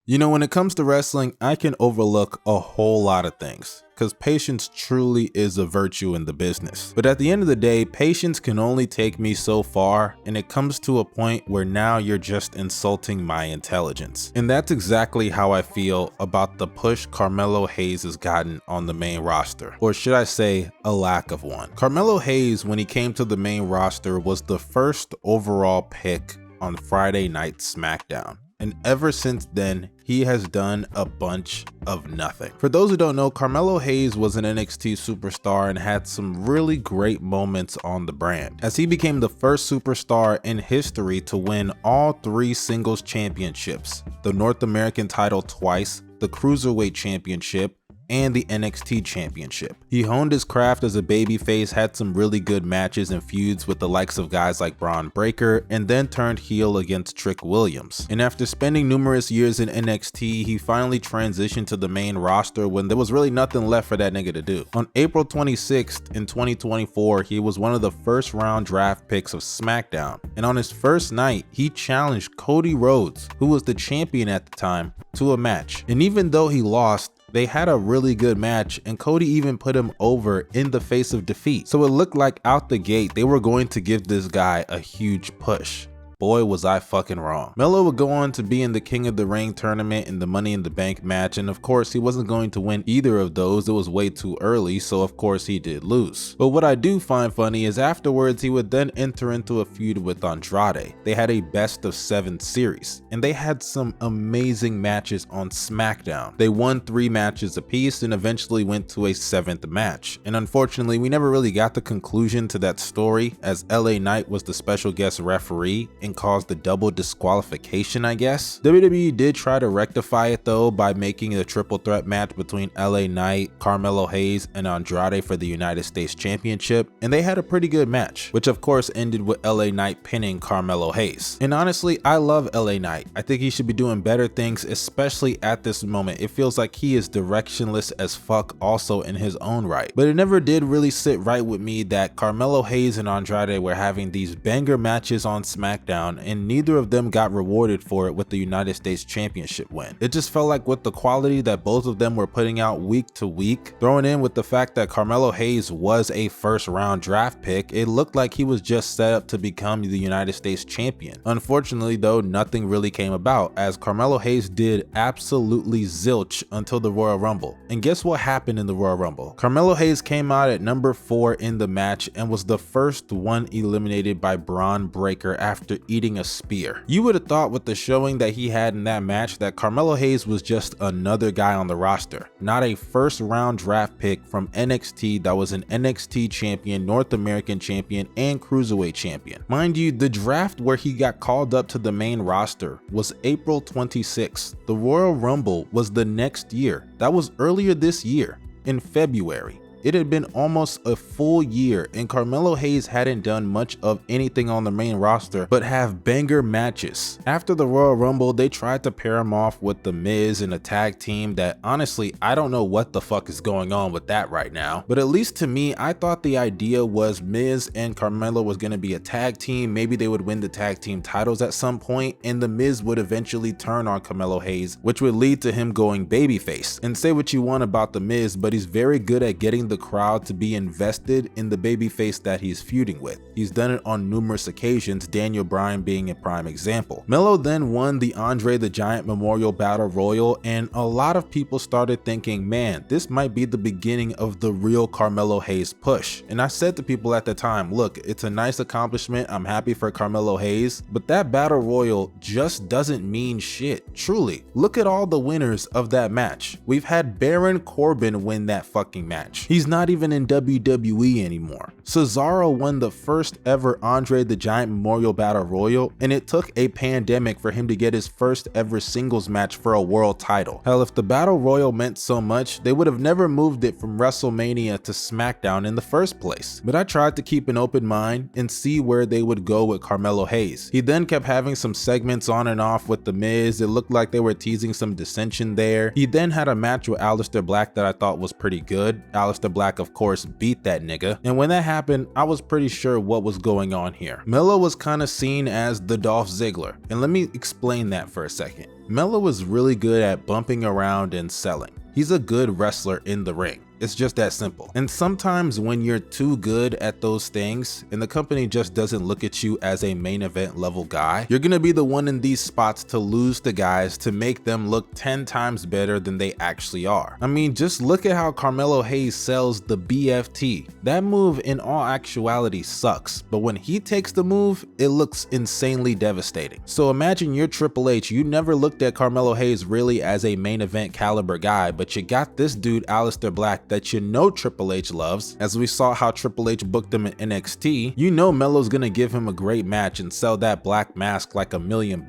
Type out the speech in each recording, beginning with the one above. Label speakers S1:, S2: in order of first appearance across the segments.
S1: You know, when it comes to wrestling, I can overlook a whole lot of things, because patience truly is a virtue in the business. But at the end of the day, patience can only take me so far, and it comes to a point where now you're just insulting my intelligence. And that's exactly how I feel about the push Carmelo Hayes has gotten on the main roster, or should I say, a lack of one. Carmelo Hayes, when he came to the main roster, was the first overall pick on Friday Night SmackDown. And ever since then, he has done a bunch of nothing. For those who don't know, Carmelo Hayes was an NXT superstar and had some really great moments on the brand, as he became the first superstar in history to win all 3 singles championships, the North American title twice, the Cruiserweight Championship, and the NXT Championship. He honed his craft as a babyface, had some really good matches and feuds with the likes of guys like Braun Breaker, and then turned heel against Trick Williams. And after spending numerous years in NXT, he finally transitioned to the main roster when there was really nothing left for that nigga to do. On April 26th in 2024, he was one of the first round draft picks of SmackDown, and on his first night, he challenged Cody Rhodes, who was the champion at the time, to a match. And even though he lost, they had a really good match, and Cody even put him over in the face of defeat. So it looked like out the gate they were going to give this guy a huge push. Boy, was I fucking wrong. Melo would go on to be in the King of the Ring tournament and the Money in the Bank match, and of course he wasn't going to win either of those. It was way too early, so of course he did lose. But what I do find funny is afterwards he would then enter into a feud with Andrade. They had a best of 7 series, and they had some amazing matches on SmackDown. They won 3 matches apiece and eventually went to a 7th match. And unfortunately, we never really got the conclusion to that story, as LA Knight was the special guest referee and caused the double disqualification, I guess. WWE did try to rectify it though by making a triple threat match between LA Knight, Carmelo Hayes, and Andrade for the United States Championship, and they had a pretty good match, which of course ended with LA Knight pinning Carmelo Hayes. And honestly, I love LA Knight. I think he should be doing better things, especially at this moment. It feels like he is directionless as fuck also in his own right. But it never did really sit right with me that Carmelo Hayes and Andrade were having these banger matches on SmackDown, and neither of them got rewarded for it with the United States Championship win. It just felt like with the quality that both of them were putting out week to week, thrown in with the fact that Carmelo Hayes was a first round draft pick, it looked like he was just set up to become the United States champion. Unfortunately though, nothing really came about, as Carmelo Hayes did absolutely zilch until the Royal Rumble. And guess what happened in the Royal Rumble? Carmelo Hayes came out at number 4 in the match and was the first one eliminated by Braun Breaker after eating a spear. You would have thought with the showing that he had in that match that Carmelo Hayes was just another guy on the roster, not a first round draft pick from NXT that was an NXT champion, North American champion, and Cruiserweight champion. Mind you, the draft where he got called up to the main roster was April 26th. The Royal Rumble was the next year. That was earlier this year, in February. It had been almost a full year and Carmelo Hayes hadn't done much of anything on the main roster but have banger matches. After the Royal Rumble, they tried to pair him off with The Miz in a tag team that honestly, I don't know what the fuck is going on with that right now. But at least to me, I thought the idea was Miz and Carmelo was going to be a tag team. Maybe they would win the tag team titles at some point and The Miz would eventually turn on Carmelo Hayes, which would lead to him going babyface. And say what you want about The Miz, but he's very good at getting the crowd to be invested in the babyface that he's feuding with. He's done it on numerous occasions, Daniel Bryan being a prime example. Melo then won the Andre the Giant Memorial Battle Royal, and a lot of people started thinking, man, this might be the beginning of the real Carmelo Hayes push. And I said to people at the time, look, it's a nice accomplishment, I'm happy for Carmelo Hayes, but that Battle Royal just doesn't mean shit. Truly, look at all the winners of that match. We've had Baron Corbin win that fucking match. He's not even in WWE anymore. Cesaro won the first ever Andre the Giant Memorial Battle Royal, and it took a pandemic for him to get his first ever singles match for a world title. Hell, if the Battle Royal meant so much, they would have never moved it from WrestleMania to SmackDown in the first place. But I tried to keep an open mind and see where they would go with Carmelo Hayes. He then kept having some segments on and off with The Miz. It looked like they were teasing some dissension there. He then had a match with Aleister Black that I thought was pretty good. Aleister Black of course beat that nigga, and when that happened, I was pretty sure what was going on here. Melo was kinda seen as the Dolph Ziggler, and let me explain that for a second. Melo was really good at bumping around and selling. He's a good wrestler in the ring. It's just that simple. And sometimes when you're too good at those things and the company just doesn't look at you as a main event level guy, you're gonna be the one in these spots to lose to guys to make them look 10 times better than they actually are. I mean, just look at how Carmelo Hayes sells the BFT. That move in all actuality sucks, but when he takes the move, it looks insanely devastating. So imagine you're Triple H, you never looked at Carmelo Hayes really as a main event caliber guy, but you got this dude, Aleister Black, that you know Triple H loves. As we saw how Triple H booked him in NXT, you know Melo's gonna give him a great match and sell that black mask like $1 million.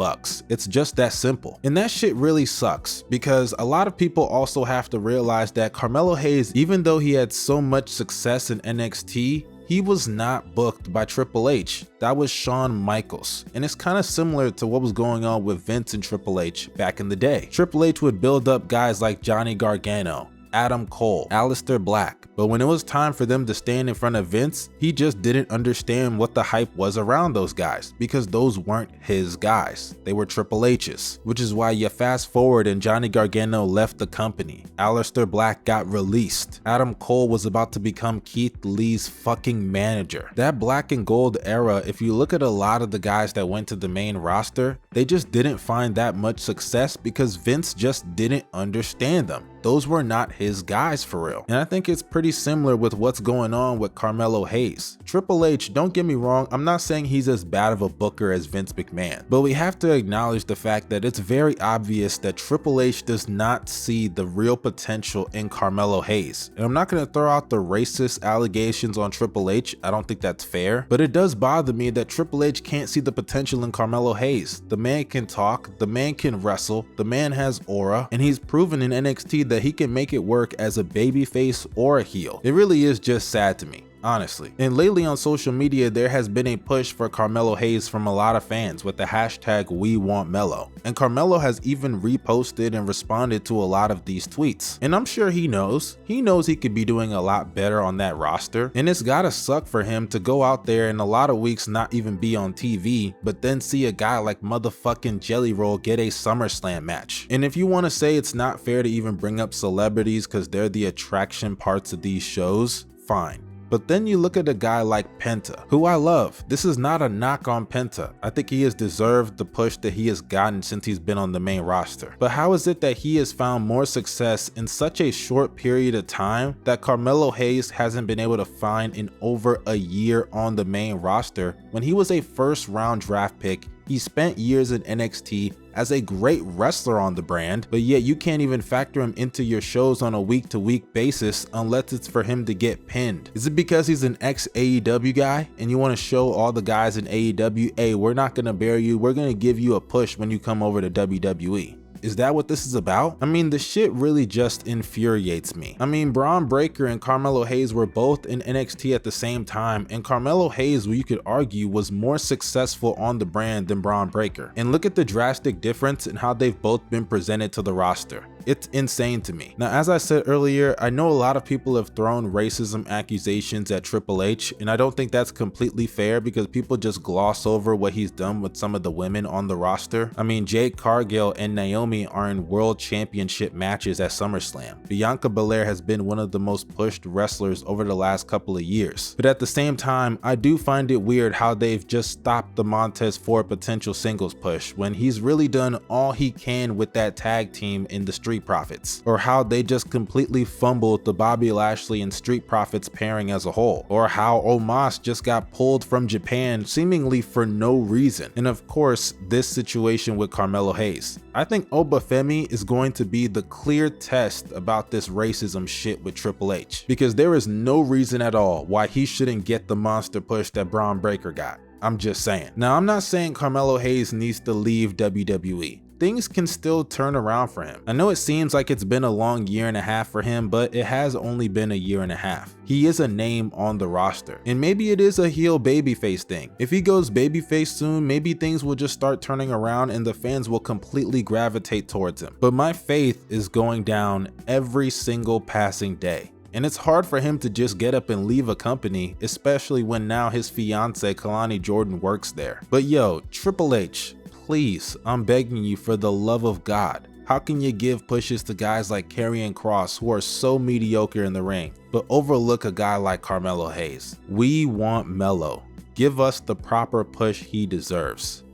S1: It's just that simple. And that shit really sucks because a lot of people also have to realize that Carmelo Hayes, even though he had so much success in NXT, he was not booked by Triple H. That was Shawn Michaels. And it's kind of similar to what was going on with Vince and Triple H back in the day. Triple H would build up guys like Johnny Gargano, Adam Cole, Aleister Black, but when it was time for them to stand in front of Vince, he just didn't understand what the hype was around those guys because those weren't his guys. They were Triple H's, which is why you fast forward and Johnny Gargano left the company. Aleister Black got released. Adam Cole was about to become Keith Lee's fucking manager. That black and gold era, if you look at a lot of the guys that went to the main roster, they just didn't find that much success because Vince just didn't understand them. Those were not his guys for real. And I think it's pretty similar with what's going on with Carmelo Hayes. Triple H, don't get me wrong, I'm not saying he's as bad of a booker as Vince McMahon, but we have to acknowledge the fact that it's very obvious that Triple H does not see the real potential in Carmelo Hayes. And I'm not going to throw out the racist allegations on Triple H, I don't think that's fair, but it does bother me that Triple H can't see the potential in Carmelo Hayes. The man can talk, the man can wrestle, the man has aura, and he's proven in NXT that he can make it work as a babyface or a heel. It really is just sad to me, honestly. And lately on social media, there has been a push for Carmelo Hayes from a lot of fans with the hashtag #WeWantMelo. And Carmelo has even reposted and responded to a lot of these tweets. And I'm sure he knows he could be doing a lot better on that roster. And it's gotta suck for him to go out there in a lot of weeks not even be on TV, but then see a guy like motherfucking Jelly Roll get a SummerSlam match. And if you wanna say it's not fair to even bring up celebrities because they're the attraction parts of these shows, fine. But then you look at a guy like Penta, who I love. This is not a knock on Penta. I think he has deserved the push that he has gotten since he's been on the main roster. But how is it that he has found more success in such a short period of time that Carmelo Hayes hasn't been able to find in over a year on the main roster when he was a first round draft pick? He spent years in NXT as a great wrestler on the brand, but yet you can't even factor him into your shows on a week-to-week basis unless it's for him to get pinned. Is it because he's an ex-AEW guy and you want to show all the guys in AEW, hey, we're not going to bury you, we're going to give you a push when you come over to WWE? Is that what this is about? I mean, the shit really just infuriates me. I mean, Braun Breaker and Carmelo Hayes were both in NXT at the same time, and Carmelo Hayes, you could argue, was more successful on the brand than Braun Breaker. And look at the drastic difference in how they've both been presented to the roster. It's insane to me. Now, as I said earlier, I know a lot of people have thrown racism accusations at Triple H, and I don't think that's completely fair because people just gloss over what he's done with some of the women on the roster. I mean, Jade Cargill and Naomi are in world championship matches at SummerSlam. Bianca Belair has been one of the most pushed wrestlers over the last couple of years. But at the same time, I do find it weird how they've just stopped the Montez Ford potential singles push when he's really done all he can with that tag team in the Street Profits, or how they just completely fumbled the Bobby Lashley and Street Profits pairing as a whole, or how Omos just got pulled from Japan seemingly for no reason, and of course this situation with Carmelo Hayes. I think Obafemi is going to be the clear test about this racism shit with Triple H, because there is no reason at all why he shouldn't get the monster push that Braun Breaker got. I'm just saying. Now, I'm not saying Carmelo Hayes needs to leave WWE. Things can still turn around for him. I know it seems like it's been a long year and a half for him, but it has only been a year and a half. He is a name on the roster, and maybe it is a heel babyface thing. If he goes babyface soon, maybe things will just start turning around and the fans will completely gravitate towards him. But my faith is going down every single passing day. And it's hard for him to just get up and leave a company, especially when now his fiance Kalani Jordan works there. But yo, Triple H, please, I'm begging you for the love of God. How can you give pushes to guys like Karrion Kross who are so mediocre in the ring, but overlook a guy like Carmelo Hayes? We want Melo. Give us the proper push he deserves.